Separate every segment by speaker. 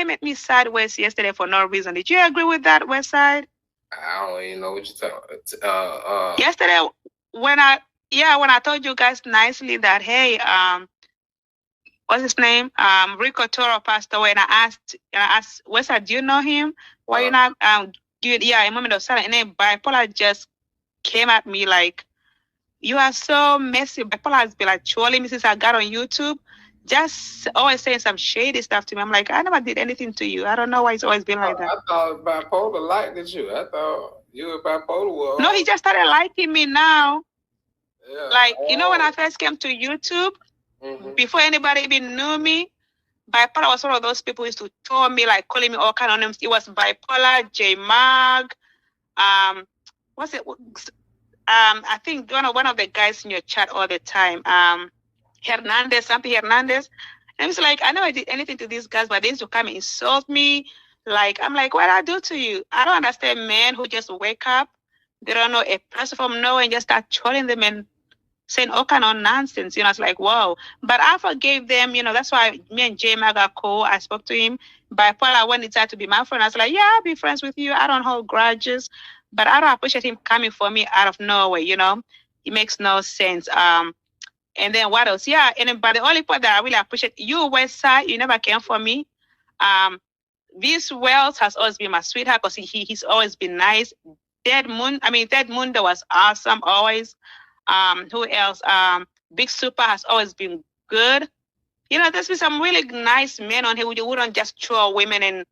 Speaker 1: came at me sideways yesterday for no reason. Did you agree with that, Westside?
Speaker 2: I don't even know what you're talking.
Speaker 1: Yesterday, when I told you guys nicely that, hey, what's his name? Rico Toro passed away, and I asked Westside, do you know him? Why you not a moment of silence, and then Bipolar just came at me like, you are so messy. Bipolar has been like trolling me since I got on YouTube, just always saying some shady stuff to me. I'm like, I never did anything to you. I don't know why it's always been like that.
Speaker 2: I thought Bipolar liked you. I thought you were Bipolar.
Speaker 1: No, he just started liking me now. Yeah. Like, when I first came to YouTube, before anybody even knew me, Bipolar was one of those people who used to troll me, like calling me all kind of names. It was Bipolar, J Mag, what's it? I think one of the guys in your chat all the time, Hernandez. And I was like, I never did anything to these guys, but they used to come and insult me. Like, I'm like, what did I do to you? I don't understand men who just wake up, they don't know a person from nowhere and just start trolling them and saying all kind of nonsense. It's like, whoa. But I forgave them. That's why me and J Mag are cool. I spoke to him. Bipolar, when he tried to be my friend, I was like, yeah, I'll be friends with you. I don't hold grudges. But I don't appreciate him coming for me out of nowhere, It makes no sense. And then what else? Yeah, but the only part that I really appreciate, you, Westside, you never came for me. This Wells has always been my sweetheart because he's always been nice. Dead Mundo was awesome always. Who else? Big Super has always been good. There's been some really nice men on here who wouldn't just throw women and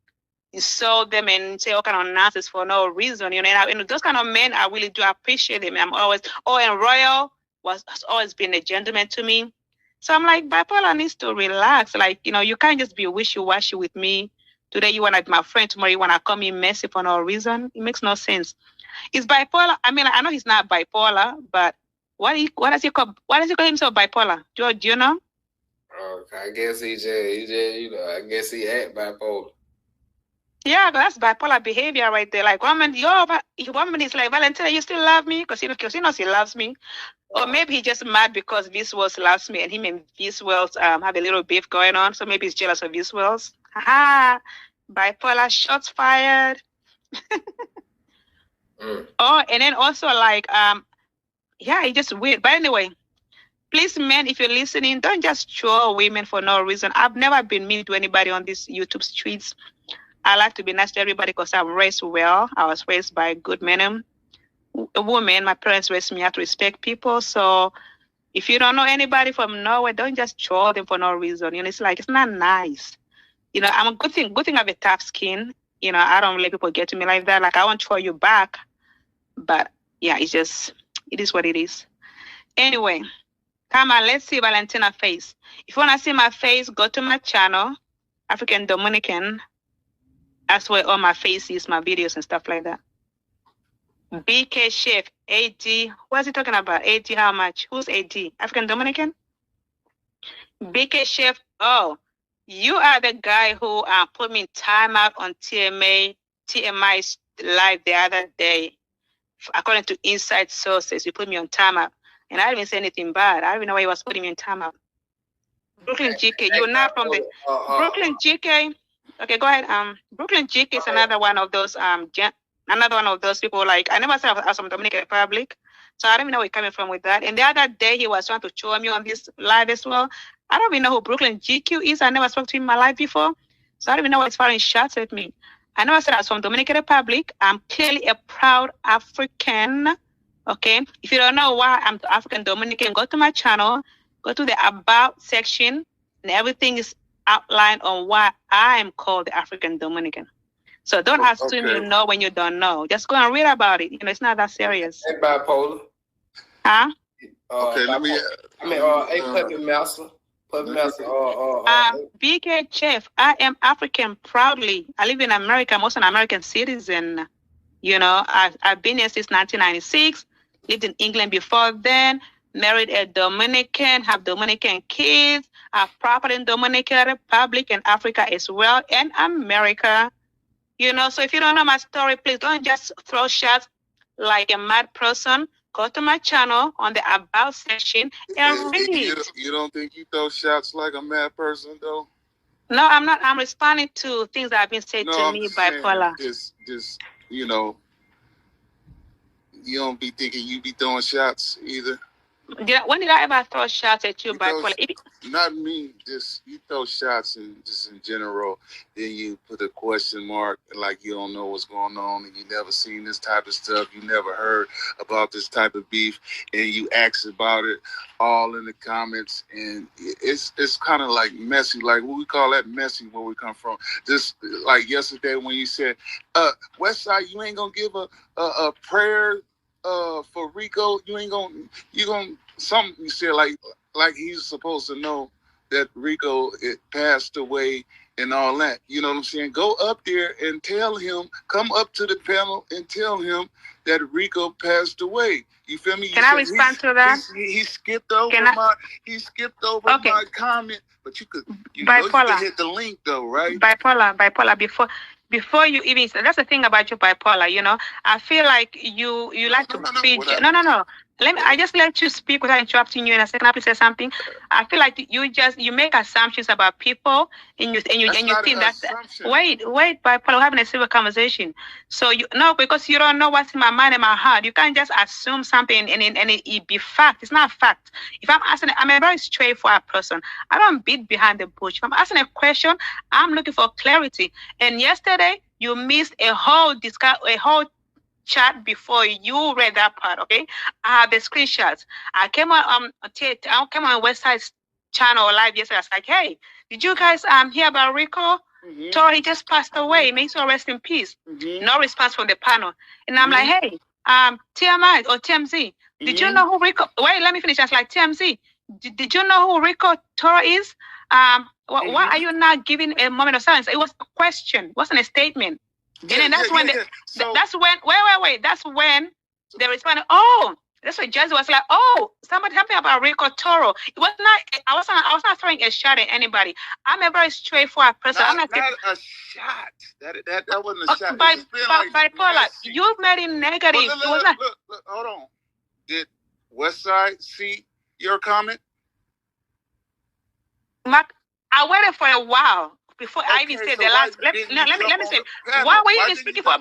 Speaker 1: insult them and say all kind of nonsense for no reason. And those kind of men, I really do appreciate them. I'm always, and Royal has always been a gentleman to me. So I'm like, Bipolar needs to relax. Like, you can't just be wishy-washy with me. Today you want to be my friend, tomorrow you want to call me messy for no reason. It makes no sense. Is Bipolar, I know he's not bipolar, but what does he call himself bipolar? Do you know?
Speaker 2: I guess he I guess he act bipolar.
Speaker 1: Yeah, that's bipolar behavior right there. Like, woman is like, Valentina, you still love me? Because he knows he loves me. Or maybe he's just mad because Visuals loves me and him and Visuals have a little beef going on. So maybe he's jealous of Visuals. Haha, bipolar, shots fired. Oh, and then also like, it's just weird. But anyway, please, men, if you're listening, don't just troll women for no reason. I've never been mean to anybody on these YouTube streets. I like to be nice to everybody because I'm raised well. I was raised by good men. A woman, my parents raised me how to respect people. So if you don't know anybody from nowhere, don't just troll them for no reason. It's like, it's not nice. I'm a good thing I have a tough skin. I don't let people get to me like that. Like, I won't troll you back. But yeah, it is what it is. Anyway, come on, let's see Valentina face. If you want to see my face, go to my channel, African Dominican. That's where all my faces, my videos and stuff like that. BK Chef, AD. What is he talking about? AD, how much? Who's AD? African Dominican? BK Chef, you are the guy who put me in timeout on TMI's live the other day. According to inside sources, you put me on timeout. And I didn't even say anything bad. I don't even know why he was putting me in timeout. Brooklyn GK, you're not from the... Brooklyn GK... Okay, go ahead. Brooklyn GK is another one of those people. Like, I never said I was from Dominican Republic, so I don't even know where you're coming from with that. And the other day he was trying to show me on this live as well. I don't even know who Brooklyn GQ is. I never spoke to him in my life before, so I don't even know why he's firing shots at me. I never said I was from Dominican Republic. I'm clearly a proud African. Okay, if you don't know why I'm African Dominican, go to my channel, go to the About section, and everything is outlined on why I am called the African Dominican. So don't assume you know when you don't know. Just go and read about it. It's not that serious.
Speaker 2: Hey, bipolar.
Speaker 1: Huh?
Speaker 3: Okay, let me...
Speaker 2: hey, Puppet Master.
Speaker 1: BK Chef, I am African proudly. I live in America. I'm also an American citizen. I've been here since 1996. Lived in England before then. Married a Dominican, have Dominican kids, have property in Dominican Republic and Africa as well, and America. So if you don't know my story, please don't just throw shots like a mad person. Go to my channel on the About section and read it.
Speaker 3: You don't think you throw shots like a mad person, though?
Speaker 1: No, I'm not. I'm responding to things that have been said to me bipolar.
Speaker 3: Just, you know, you don't be thinking you be throwing shots either.
Speaker 1: When did I ever throw shots at you, bipolar?
Speaker 3: Not me. Just you throw shots and just in general. Then you put a question mark, like you don't know what's going on, and you never seen this type of stuff. You never heard about this type of beef, and you ask about it all in the comments, and it's kind of like messy. Like what we call that messy where we come from. Just like yesterday when you said, Westside, you ain't gonna give a prayer for Rico. You gonna something you said like he's supposed to know that Rico passed away and all that. You know what I'm saying? Go up there and tell him, come up to the panel and tell him that Rico passed away. You feel me?
Speaker 1: Can I respond to that?
Speaker 3: He skipped over my comment, but you could hit the link though, right?
Speaker 1: Bipolar, before you even, that's the thing about you, bipolar, you know. I feel like you like to feed. No. I just let you speak without interrupting you in a second. I have to say something. I feel like you make assumptions about people and you think that wait, bipolar, we're having a civil conversation. So because you don't know what's in my mind and my heart. You can't just assume something and it be fact. It's not fact. If I'm asking, I'm a very straightforward person. I don't beat behind the bush. If I'm asking a question, I'm looking for clarity. And yesterday you missed a whole chat before you read that part, okay? I have the screenshots. I came on Westside's channel live yesterday. I was like, hey, did you guys hear about Rico? Mm-hmm. Toro, he just passed away. May he rest in peace. Mm-hmm. No response from the panel. And I'm like, hey, TMI or TMZ, did you know who Rico? Wait, let me finish. I was like, TMZ, did you know who Rico Toro is? Why are you not giving a moment of silence? It was a question. It wasn't a statement. And then that's when they responded, oh, that's what Jazzy was like, oh, somebody tell me about Rico Toro. It was not, I was not throwing a shot at anybody. I'm a very straightforward person.
Speaker 3: Not a shot. That wasn't a shot.
Speaker 1: Bipolar, you made it negative.
Speaker 3: Look, hold on. Did Westside see your comment?
Speaker 1: I waited for a while. Before I even said the last, let me say, why were you even speaking for?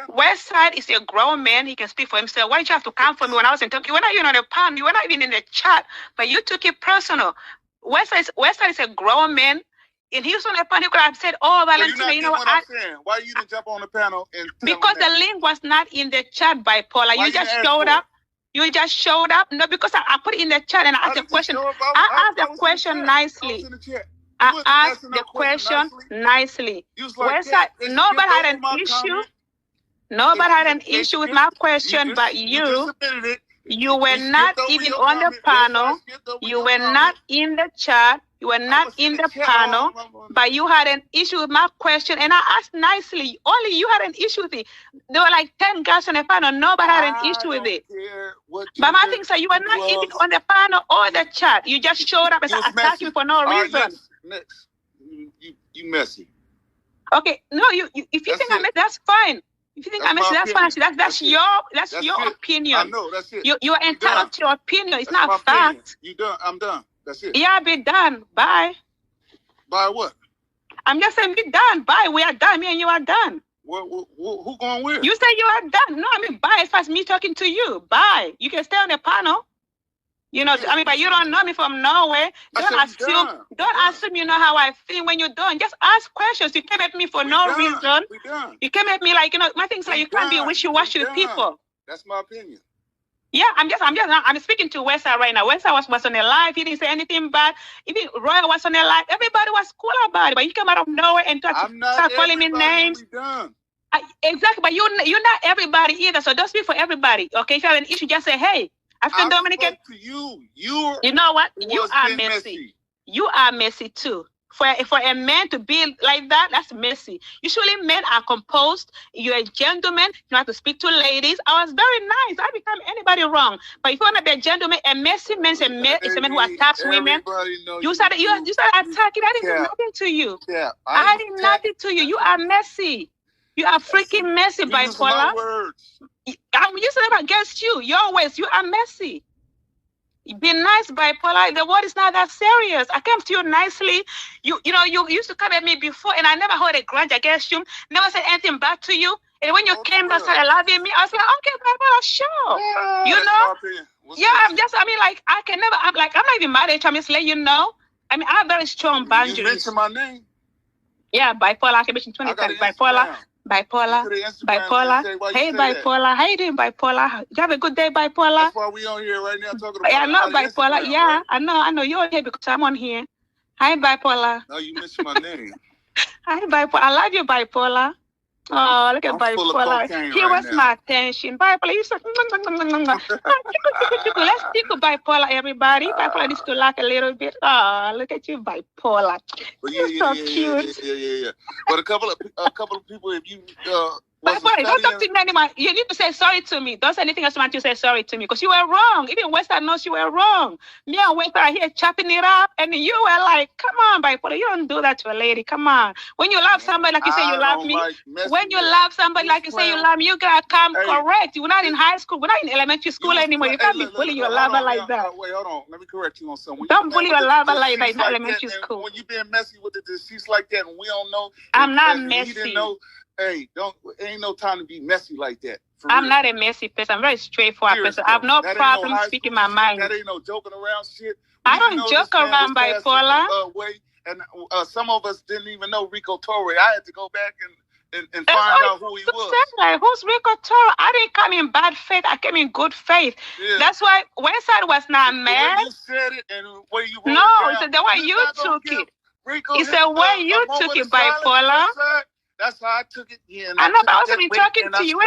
Speaker 1: Westside is a grown man; he can speak for himself. Why did you have to come for me when I was in Turkey? You were not even on the panel. You were not even in the chat, but you took it personal. Westside is a grown man, and he was on the panel. He could have said, "Oh, Valentina, you know what I'm saying?
Speaker 3: Why you didn't jump on the panel?"
Speaker 1: Because the link was not in the chat, bipolar. You just showed up. You just showed up. No, because I put it in the chat and I asked the question. I asked the question nicely. I asked the question nicely. Westside, nobody had an issue. Nobody had an issue with my question, but you were not even on the panel. You were not in the chat. You were not in the panel, but you had an issue with my question, and I asked nicely. Only you had an issue with it. There were like 10 guys on the panel. Nobody had an issue with it. But my thing is, you were not even on the panel or the chat. You just showed up and attacked me for no reason.
Speaker 3: Next, you messy.
Speaker 1: Okay, no, if you think I'm messy, that's fine. If you think I'm messy, that's fine. That's your opinion.
Speaker 3: I know, that's it.
Speaker 1: You're entitled to your opinion. It's not fact.
Speaker 3: You done? I'm done. That's it.
Speaker 1: Yeah, be done. Bye.
Speaker 3: Bye what?
Speaker 1: I'm just saying be done. Bye. We are done. Me and you are done.
Speaker 3: Who going where?
Speaker 1: You say you are done. No, I mean bye as far as me talking to you. Bye. You can stay on the panel. You know, I mean, but you don't know me from nowhere. Don't assume you know how I feel when you don't. Just ask questions. You came at me for no reason. You came at me like, you know, my thing's like you can't be wishy-washy with people.
Speaker 3: That's my opinion.
Speaker 1: Yeah, I'm speaking to Westside right now. Westside was on the live. He didn't say anything bad. Even Royal was on the live. Everybody was cool about it. But you came out of nowhere and start calling me names. Exactly, but you're not everybody either. So don't speak for everybody. Okay, if you have an issue, just say, hey, African Dominican.
Speaker 3: To you
Speaker 1: know what? You are messy. You are messy too. For a man to be like that, that's messy. Usually men are composed. You're a gentleman. You have to speak to ladies. I was very nice. I become anybody wrong. But if you want to be a gentleman, a messy man is a man who attacks women. You started attacking. I didn't do nothing to you.
Speaker 3: Yeah,
Speaker 1: I did nothing to you. You are messy. You are freaking messy, bipolar. I'm using them against you. Your ways. You are messy. Be nice, bipolar. The word is not that serious. I came to you nicely. You used to come at me before, and I never hold a grudge against you. Never said anything bad to you. And when you came back, started loving me, I was like, okay, bipolar, sure. You know? Yeah, I can never. I'm not even mad at you. I'm just letting you know. I mean, I have very strong boundaries.
Speaker 3: You mentioned my name.
Speaker 1: Yeah, bipolar. I can mention 20 times. Bipolar. Hey, bipolar. How you doing, bipolar? You have a good day, bipolar?
Speaker 3: That's why we on here right now talking about.
Speaker 1: Yeah, I know, bipolar. Instagram, yeah, right? I know. You're here because I'm on here. Hi, bipolar.
Speaker 3: No, you mentioned my name.
Speaker 1: Hi, bipolar. I love you, bipolar. Oh, look at bipolar. He wants my attention. Bipolar, you so. Let's tickle bipolar, everybody. Bipolar needs to laugh a little bit. Oh, look at you, bipolar. You're so cute.
Speaker 3: Yeah. But a couple of people, if you
Speaker 1: bipolar, don't talk to me anymore. You need to say sorry to me. Don't say anything else until you say sorry to me because you were wrong. Even Western knows you were wrong. Me and Western are here chopping it up, and you were like, "Come on, bipolar, you don't do that to a lady. Come on. When you love somebody like you say you love me, when you love somebody like you say you love me, you gotta come correct. We're not in high school. We're not in elementary school anymore. You can't be bullying your lover like that.
Speaker 3: Wait, hold on. Let me correct you on something.
Speaker 1: Don't bully your lover like that in elementary school.
Speaker 3: When you being messy with the deceased like that, and we don't know.
Speaker 1: I'm not messy.
Speaker 3: Didn't know. Hey, ain't no time to be messy like that.
Speaker 1: I'm not a messy person. I'm a very straightforward person. I have no problem speaking my mind.
Speaker 3: That ain't no joking around shit.
Speaker 1: I don't joke around, bipolar.
Speaker 3: And some of us didn't even know Rico Torre. I had to go back and find out who he was.
Speaker 1: Like, who's Rico Torre? I didn't come in bad faith. I came in good faith. Yeah. That's why Westside was not mad.
Speaker 3: You said it and where you
Speaker 1: no, it's the way you took it. It's the way you took it, bipolar.
Speaker 3: That's how I took it. Yeah,
Speaker 1: I know, but I wasn't talking to you.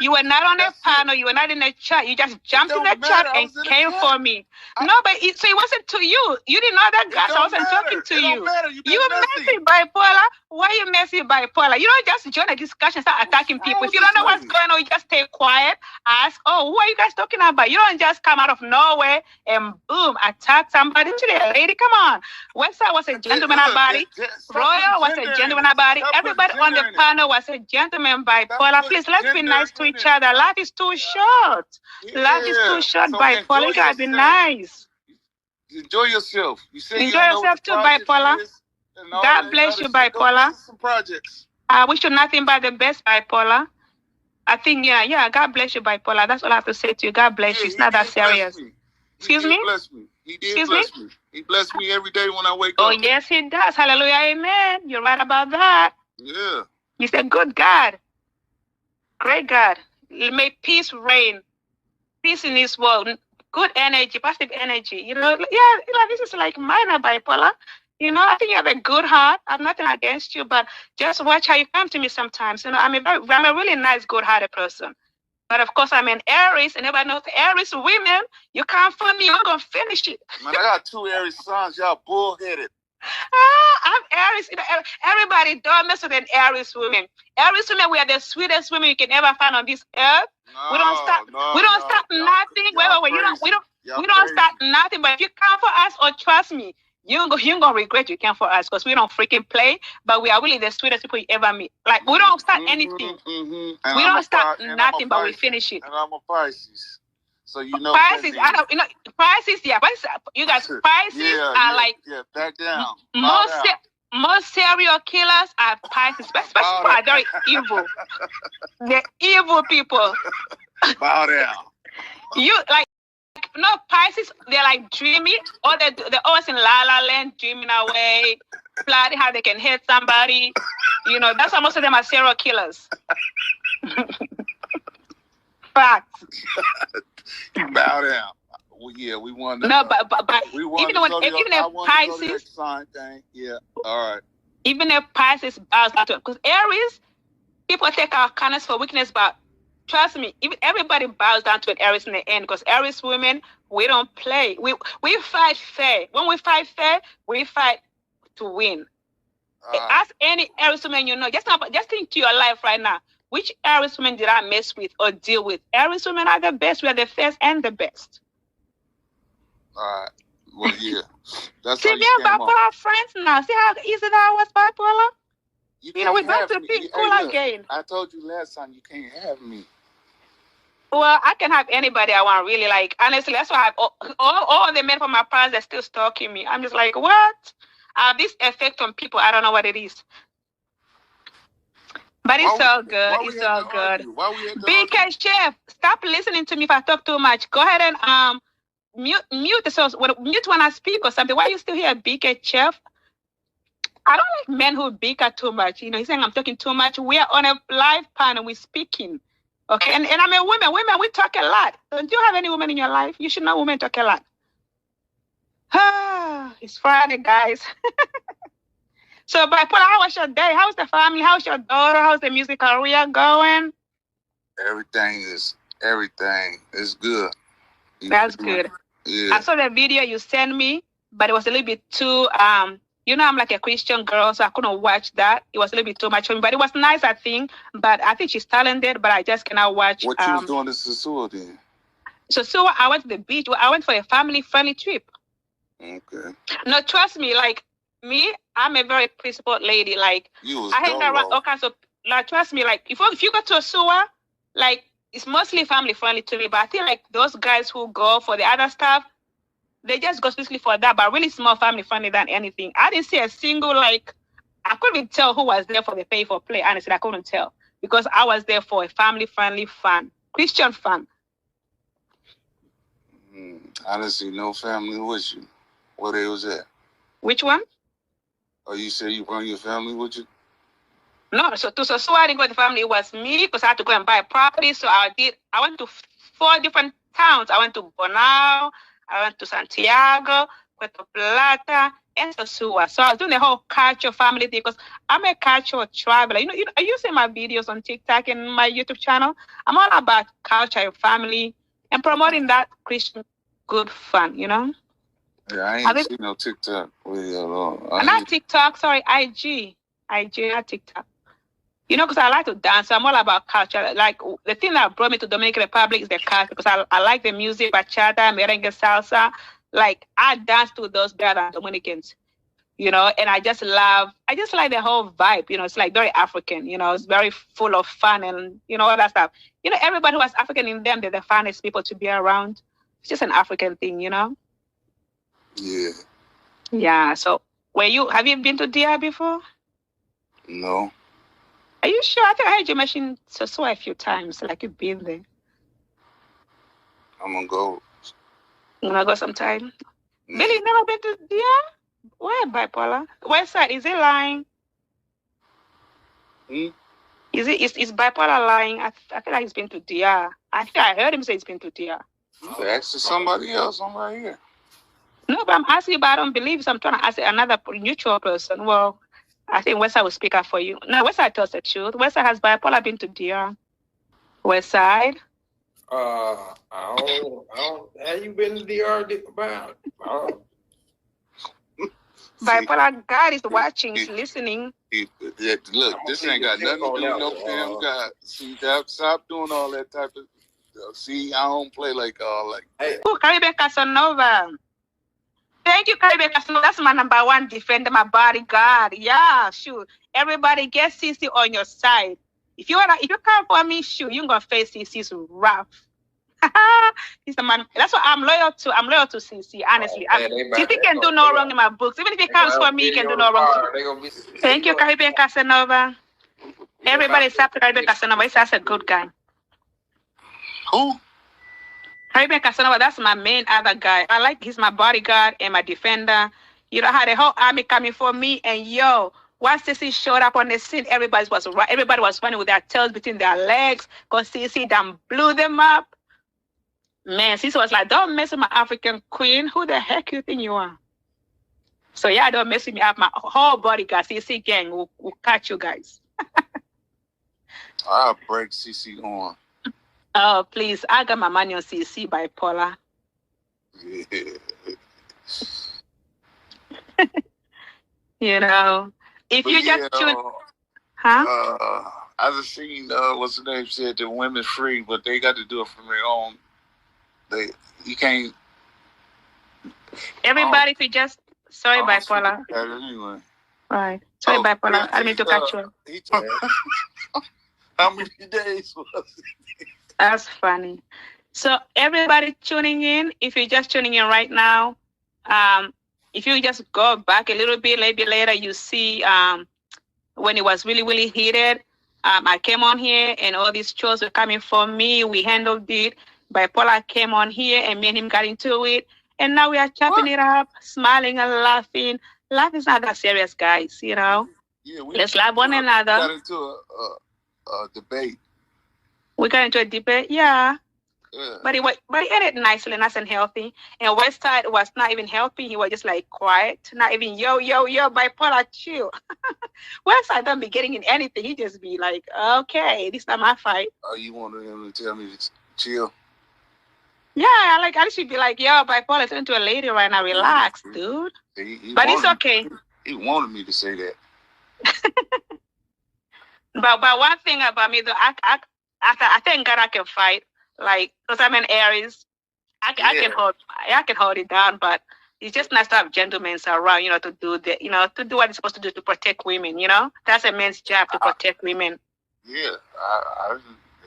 Speaker 1: You were not on a panel. You were not in a chat. You just jumped in the chat and came for me. No, but it wasn't to you. You didn't know that, guys. I wasn't talking to you. You messy, bipolar. Why you messy, bipolar? You don't just join a discussion, start attacking people. If you don't know what's going on, you just stay quiet. Ask, who are you guys talking about? You don't just come out of nowhere and boom, attack somebody. Today, lady, come on. Westside was a gentleman about it. Royal was a gentleman about it. Everybody on the panel was a gentleman, bipolar. Please, let's be nice to each other. Life is too short. Life is too short, bipolar. You gotta be nice.
Speaker 3: Enjoy yourself.
Speaker 1: Enjoy yourself too, bipolar. God bless you, bipolar.
Speaker 3: Some projects.
Speaker 1: I wish you nothing but the best, bipolar. I think, yeah. God bless you, bipolar. That's all I have to say to you. God bless you. It's not that serious. Excuse me?
Speaker 3: He did bless me. He blessed me every day when I wake up.
Speaker 1: Oh, yes, he does. Hallelujah. Amen. You're right about that.
Speaker 3: Yeah.
Speaker 1: He's a good God. Great God. May peace reign. Peace in this world. Good energy, positive energy. This is like minor bipolar. I think you have a good heart. I have nothing against you, but just watch how you come to me sometimes. I'm a really nice, good-hearted person. But of course, I'm an Aries, and everybody knows Aries women. You come for me, I'm gonna finish it.
Speaker 3: Man, I got 2 Aries sons. Y'all bullheaded.
Speaker 1: I'm Aries. Everybody don't mess with an Aries woman. Aries women, we are the sweetest women you can ever find on this earth. We don't stop nothing. We don't start nothing. But if you come for us, or trust me, you're gonna regret you came for us because we don't freaking play. But we are really the sweetest people you ever meet. Like, we don't start anything. We don't start nothing, but we finish it.
Speaker 3: And I'm a Pisces. So
Speaker 1: Pisces, Pisces, yeah. You guys, Pisces are like
Speaker 3: back down.
Speaker 1: Most serial killers are Pisces, especially people are very evil. They're evil people.
Speaker 3: Bow down.
Speaker 1: Pisces, they're like dreamy, or they're always in La La Land, dreaming away, plotting how they can hit somebody. That's why most of them are serial killers. Facts.
Speaker 3: Bow down. We won.
Speaker 1: No, but even if Pisces,
Speaker 3: thing. Yeah, all right.
Speaker 1: Even if Pisces bows down to it, because Aries, people take our kindness for weakness, but trust me, even everybody bows down to an Aries in the end, because Aries women, we don't play. We fight fair. When we fight fair, we fight to win. Ask any Aries woman just think to your life right now. Which Aries women did I mess with or deal with? Aries women are the best. We are the first and the best.
Speaker 3: All right. Well, yeah. That's
Speaker 1: see, we are bipolar friends now. See how easy that was, bipolar? We're back to be cool again.
Speaker 3: I told you last time you can't have me.
Speaker 1: Well, I can have anybody I want, really. Like, honestly, that's why I have all the men from my past that still stalking me. I'm just like, what? This effect on people, I don't know what it is. But it's all good. It's all good. BK Chef, stop listening to me if I talk too much. Go ahead and mute. So mute when I speak or something. Why are you still here, BK Chef? I don't like men who bicker too much. You know, he's saying I'm talking too much. We are on a live panel. We're speaking. Okay, and I'm a woman. Women, we talk a lot. Don't you have any women in your life? You should know women talk a lot. It's Friday, guys. So, Bipolar, how was your day? How's the family? How's your daughter? How's the music career going?
Speaker 3: Everything is good.
Speaker 1: That's good. Yeah. I saw the video you sent me, but it was a little bit too you know, I'm like a Christian girl, so I couldn't watch that. It was a little bit too much for me, but it was nice, I think. But I think she's talented, but I just cannot watch.
Speaker 3: What you was doing to Sasua then?
Speaker 1: Sasua, I went to the beach. I went for a family-friendly trip.
Speaker 3: Okay.
Speaker 1: No, trust me, like me, I'm a very principled lady. Like I hang around all kinds of. Like, trust me, like if you go to Sasua, like it's mostly family-friendly to me. But I feel like those guys who go for the other stuff, they just go specifically for that, but really small family friendly than anything. I didn't see a single, like, I couldn't tell who was there for the pay for play. Honestly, I couldn't tell because I was there for a family friendly fun, Christian fun.
Speaker 3: I didn't see no family with you. Where they was at?
Speaker 1: Which one?
Speaker 3: Oh, you said you brought your family with you?
Speaker 1: No, so I didn't go with the family. It was me because I had to go and buy property. So I went to 4 different towns. I went to Bonao, I went to Santiago, Puerto Plata, and Sosua. So I was doing the whole culture family thing because I'm a cultural traveler. You know, are you seeing my videos on TikTok and my YouTube channel? I'm all about culture and family and promoting that Christian good fun, you know?
Speaker 3: Yeah, I ain't seen no TikTok video at all.
Speaker 1: Not TikTok, sorry, IG, not TikTok. You know, because I like to dance. So I'm all about culture. Like, the thing that brought me to Dominican Republic is the culture, because I like the music, bachata, merengue, salsa. Like, I dance to those better than Dominicans, you know, and I just like the whole vibe, you know. It's like very African, you know, it's very full of fun and, you know, all that stuff. You know, everybody who has African in them, they're the funnest people to be around. It's just an African thing, you know?
Speaker 3: Yeah.
Speaker 1: Yeah, so have you been to DR before?
Speaker 3: No.
Speaker 1: Are you sure? I think I heard you mention Sosua a few times, like you've been there.
Speaker 3: I'm gonna go.
Speaker 1: You wanna go sometime? Billy, never been to DR? Where, Bipolar? West side, is it lying? Is Bipolar lying? I feel like he's been to DR. I think I heard him say he's been to DR.
Speaker 3: You ask somebody else. I'm right here.
Speaker 1: No, but I'm asking you, but I don't believe, so I'm trying to ask another neutral person. Well, I think Westside will speak up for you. No, Westside tells the truth. Westside has Bipolar been to DR? Westside?
Speaker 2: I don't. Have you been to DR?
Speaker 1: Bipolar God is watching, he's listening.
Speaker 3: Look, this ain't got nothing to do with no damn God. See, stop doing all that type of. See, I don't play like all like.
Speaker 1: Hey. Oh, Caribbean Casanova. Thank you, Caribbean Casanova. That's my number 1 defender, my bodyguard. Yeah, sure. Everybody get CC on your side. If you come for me, sure, you're gonna face CC's rough. He's the man. That's what I'm loyal to. I'm loyal to CC, honestly. CC can do no wrong in my books. Even if he comes for me, he can do no wrong. Thank you, Caribbean Casanova. Everybody except Caribbean Casanova. He's such a good guy.
Speaker 3: Who?
Speaker 1: Caribbean Casanova, that's my main other guy. He's my bodyguard and my defender. You know, I had a whole army coming for me, and once CC showed up on the scene, everybody was running with their tails between their legs, because CC done blew them up. Man, CC was like, don't mess with my African queen. Who the heck you think you are? So yeah, don't mess with me up. My whole bodyguard, CC gang, will catch you guys.
Speaker 3: I'll break CC on.
Speaker 1: Oh, please. I got my money on CC, Bipolar.
Speaker 3: Yeah.
Speaker 1: You know, if but you just shoot. Huh?
Speaker 3: I just seen, what's the name, said the women's free, but they got to do it from their own. You can't.
Speaker 1: Everybody, if you just. Sorry, Bipolar.
Speaker 3: Anyway.
Speaker 1: Right. Sorry, Bipolar. I didn't mean to catch you.
Speaker 3: How many days was it?
Speaker 1: That's funny. So everybody tuning in, if you're just tuning in right now, um, if you just go back a little bit, maybe later you see when it was really, really heated. I came on here and all these shows were coming from me. We handled it. Bipolar came on here and me and him got into it. And now we are chopping
Speaker 3: What?
Speaker 1: it up, smiling and laughing. Life is not that serious, guys, you know.
Speaker 3: Yeah,
Speaker 1: Let's love one another.
Speaker 3: got into a debate.
Speaker 1: We got into a debate, yeah.
Speaker 3: Yeah.
Speaker 1: But he ended nicely, nice and healthy. And Westside was not even helping. He was just like quiet, not even yo, bipolar, chill. Westside don't be getting in anything. He just be like, okay, this is not my fight.
Speaker 3: Oh, you wanted him to tell me to chill?
Speaker 1: Yeah, I should be like, yo, bipolar, turn to a lady right now. Relax, dude. But it's okay.
Speaker 3: He wanted me to say that.
Speaker 1: But one thing about me though, I thank God I can fight. Like, because I'm an Aries, I can hold it down. But it's just nice to have gentlemen around, to do to do what it's supposed to do to protect women. That's a man's job to protect women.
Speaker 3: Yeah,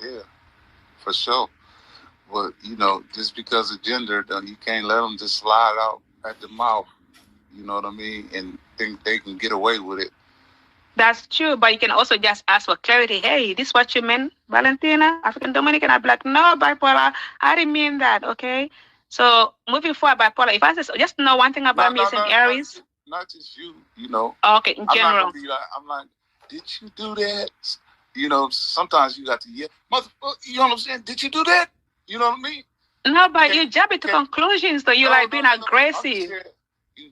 Speaker 3: yeah, for sure. But just because of gender, you can't let them just slide out at the mouth. You know what I mean? And think they can get away with it.
Speaker 1: That's true, but you can also just ask for clarity. Hey, this is what you meant, Valentina, African Dominican. I'd be like, no, bipolar, I didn't mean that, okay? So moving forward, bipolar, if I just know one thing about me is an Aries.
Speaker 3: Not just you,
Speaker 1: Okay, in general.
Speaker 3: I'm like, did you do that? Sometimes you got to, motherfucker, you know what I'm saying? Did you do that? You know what I mean?
Speaker 1: No, but you jump into conclusions, though. You being aggressive.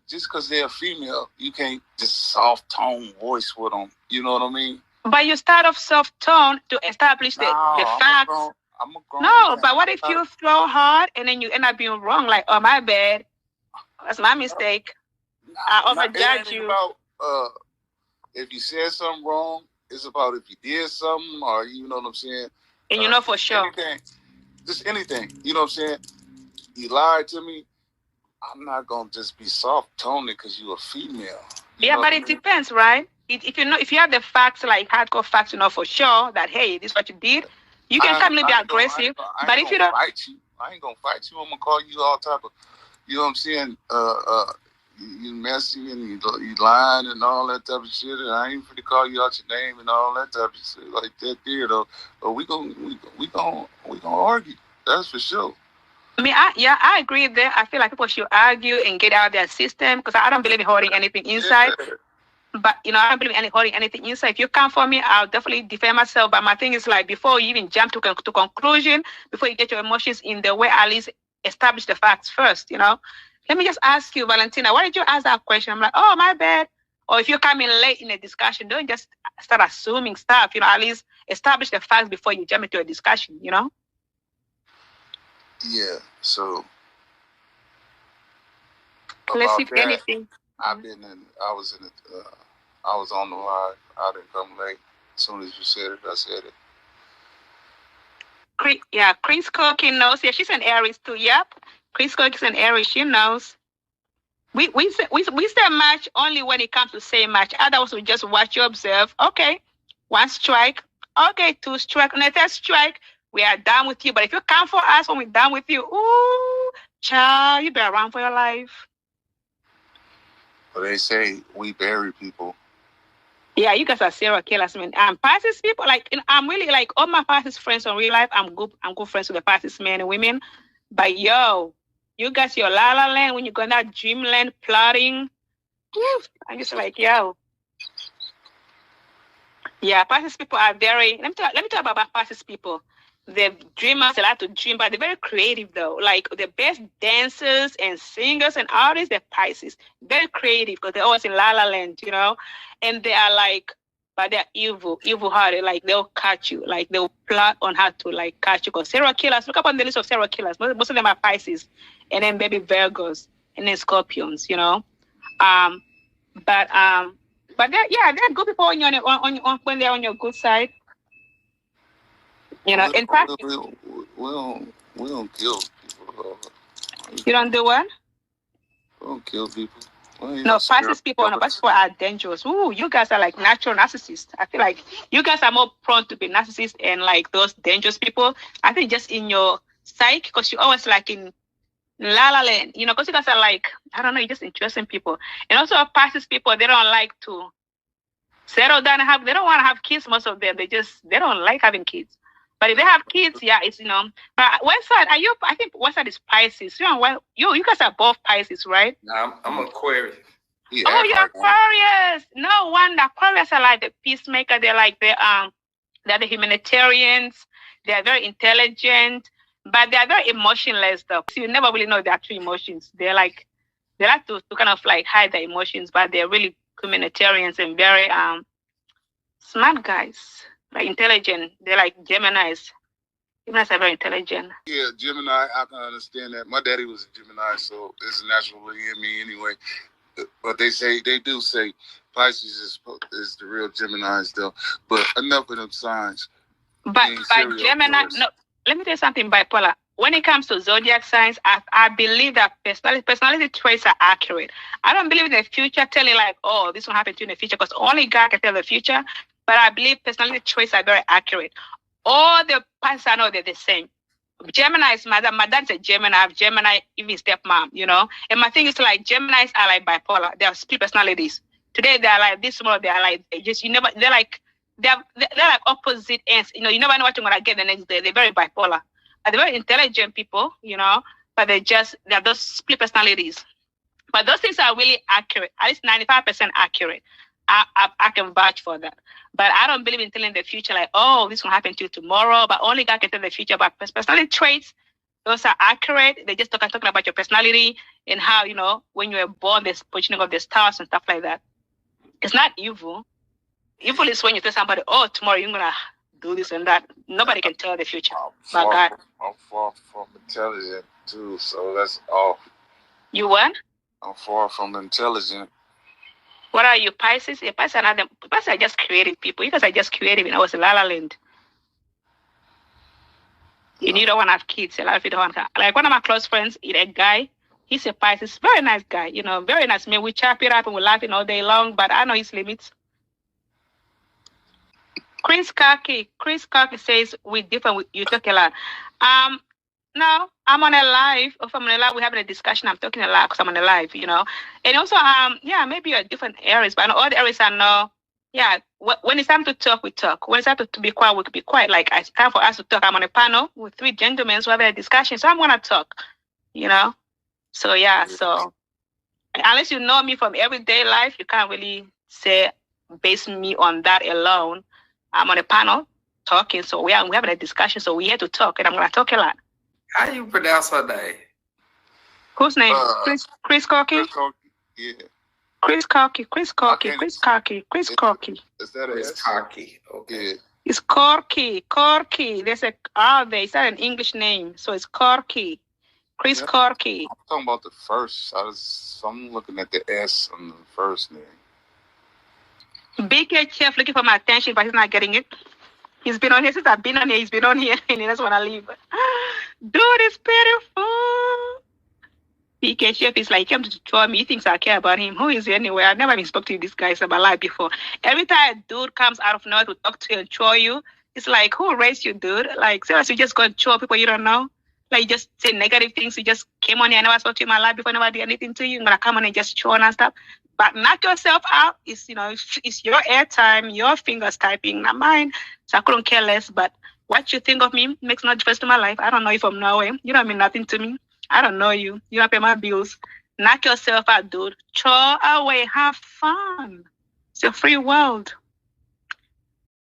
Speaker 3: Just because they're female, you can't just soft tone voice with them. You know what I mean?
Speaker 1: But you start off soft tone to establish the facts. No, but what if you throw hard and then you end up being wrong? Like, oh, my bad. That's my mistake. I overjudge you.
Speaker 3: About, if you said something wrong, it's about if you did something or you know what I'm saying?
Speaker 1: And for sure.
Speaker 3: Anything. You know what I'm saying? You lied to me. I'm not gonna just be soft toned because you're a female.
Speaker 1: Yeah, but it depends, right? If you have the facts, like hardcore facts, for sure that hey, this is what you did, you can come and be aggressive. But if you don't
Speaker 3: fight you, I ain't gonna fight you. I'm gonna call you all type of, you know what I'm saying? You messy and you lying and all that type of shit. And I ain't finna call you out your name and all that type of shit like that there though. But we gonna argue. That's for sure.
Speaker 1: I mean, I agree there. I feel like people should argue and get out of their system because I don't believe in holding anything inside. But, I don't believe in holding anything inside. If you come for me, I'll definitely defend myself. But my thing is like before you even jump to conclusion, before you get your emotions in the way, at least establish the facts first, Let me just ask you, Valentina, why did you ask that question? I'm like, oh, my bad. Or if you come in late in a discussion, don't just start assuming stuff, at least establish the facts before you jump into a discussion,
Speaker 3: Yeah, so
Speaker 1: let's see if anything.
Speaker 3: I was on the line. I didn't come late. As soon as you said it, I said it.
Speaker 1: Chris Cooking knows. Yeah, she's an Aries too. Yep, Chris Cook is an Aries. She knows. We say match only when it comes to say match. Otherwise, we just watch you observe. Okay, 1 strike. Okay, 2 strike. On the 3rd strike, we are done with you. But if you come for us when we're done with you, ooh, child, you better run for your life.
Speaker 3: But they say we bury people.
Speaker 1: Yeah, you guys are serial killers, man. Pisces people, I'm really like all my Pisces friends in real life. I'm good friends with the Pisces men and women. But yo, you guys, your la la land when you go in that dreamland plotting. I'm just like, yo. Yeah, Pisces people are very. Let me talk about Pisces people. They're dreamers. They like to dream, but they're very creative though. Like the best dancers and singers and artists, they're Pisces. Very creative because they're always in La La Land, And they are but they're evil hearted. Like they'll catch you. Like they'll plot on how to catch you. Because serial killers, look up on the list of serial killers. Most of them are Pisces, and then maybe Virgos, and then Scorpions. But they're good people when when they're on your good side. In fact,
Speaker 3: we don't kill people.
Speaker 1: You don't do what?
Speaker 3: We don't kill people. Well, you
Speaker 1: No,
Speaker 3: know,
Speaker 1: Pisces people, no, Pisces people are dangerous. Ooh, you guys are like natural narcissists. I feel like you guys are more prone to be narcissists and like those dangerous people. I think just in your psyche, because you always like in la la land, you know, because you guys are like, I don't know, you're just interesting people. And also Pisces people, they don't like to settle down and they don't want to have kids, most of them. They don't like having kids. But if they have kids, yeah, it's, you know. But Westside, I think Westside is Pisces. You guys are both Pisces, right?
Speaker 2: No, I'm Aquarius.
Speaker 1: Oh, you're Aquarius. No wonder. Aquarius are like the peacemaker. They're like they're the humanitarians. They are very intelligent, but they are very emotionless though. So you never really know their true emotions. They like to kind of like hide their emotions, but they're really humanitarians and very smart guys. Like intelligent. They're like Geminis. Geminis are very intelligent.
Speaker 3: Yeah, Gemini, I can understand that. My daddy was a Gemini, so it's naturally in me anyway. But they do say Pisces is the real Geminis though. But enough of them signs.
Speaker 1: But by Gemini, no, let me tell you something, bipolar. When it comes to zodiac signs, I believe that personality traits are accurate. I don't believe in the future telling like, oh, this will happen to you in the future, because only God can tell the future. But I believe personality traits are very accurate. All the Pisces, I know they're the same. Gemini is my dad's a Gemini. I have Gemini, even stepmom, you know. And my thing is like Geminis are like bipolar. They are split personalities. Today they are like this, tomorrow they are like they're like opposite ends. You know, you never know what you're gonna get the next day. They're very bipolar. They're very intelligent people, you know, but they're those split personalities. But those things are really accurate, at least 95% accurate. I can vouch for that. But I don't believe in telling the future like, oh, this will happen to you tomorrow. But only God can tell the future. But personality traits, those are accurate. They just talking about your personality and how, you know, when you were born, the positioning of the stars and stuff like that. It's not evil. Evil is when you tell somebody, oh, tomorrow you're going to do this and that. Nobody can tell the future. But God.
Speaker 3: I'm far from intelligent, too, so that's off.
Speaker 1: You what?
Speaker 3: I'm far from intelligent.
Speaker 1: What are you, Pisces? Yeah, Pisces are just creative people. You guys are just creative. And I was in La La Land. And you don't want to have kids. A lot of you don't want to. Like one of my close friends, a guy, he's a Pisces, very nice guy, you know, very nice. I mean, we chop it up and we're laughing all day long, but I know his limits. Chris Cocky says we're different. You talk a lot. No, I'm on a live. If I'm on a live, we're having a discussion. I'm talking a lot because I'm on a live, you know. And also, yeah, maybe you're different areas, but in all the areas I know, yeah, when it's time to talk, we talk. When it's time to be quiet, we can be quiet. Like, it's time for us to talk. I'm on a panel with 3 gentlemen, so we're having a discussion. So I'm going to talk, you know. So, yeah, so unless you know me from everyday life, you can't really base me on that alone. I'm on a panel talking, so we're having a discussion, so we have to talk, and I'm going to talk a lot.
Speaker 2: How do you pronounce her name?
Speaker 1: Whose name? Chris Corky?
Speaker 3: Yeah.
Speaker 1: Chris Corky.
Speaker 3: Is that
Speaker 2: Chris Corky. Okay.
Speaker 1: It's Corky. There's a R there. It's not an English name, so it's Corky. Chris Corky.
Speaker 3: I'm talking about the first. I'm looking at the S on the first name.
Speaker 1: BK Chef looking for my attention, but he's not getting it. He's been on here since I've been on here. He's been on here and he doesn't want to leave. Dude, it's beautiful. BK Chef is like, he came to join me. He thinks I care about him. Who is he anyway? I've never even spoken to this guy in my life before. Every time a dude comes out of nowhere to talk to you and troll you, it's like, who raised you, dude? Like, seriously, you just go and troll people you don't know? Like, you just say negative things. You just came on here. I never spoke to you in my life before. I never did anything to you. You're going to come on and just troll and stuff. But knock yourself out. It's, you know, it's your airtime, your fingers typing, not mine. So I couldn't care less. But what you think of me makes no difference to my life. I don't know you from Norway. You don't mean nothing to me. I don't know you. You don't pay my bills. Knock yourself out, dude. Throw away. Have fun. It's a free world.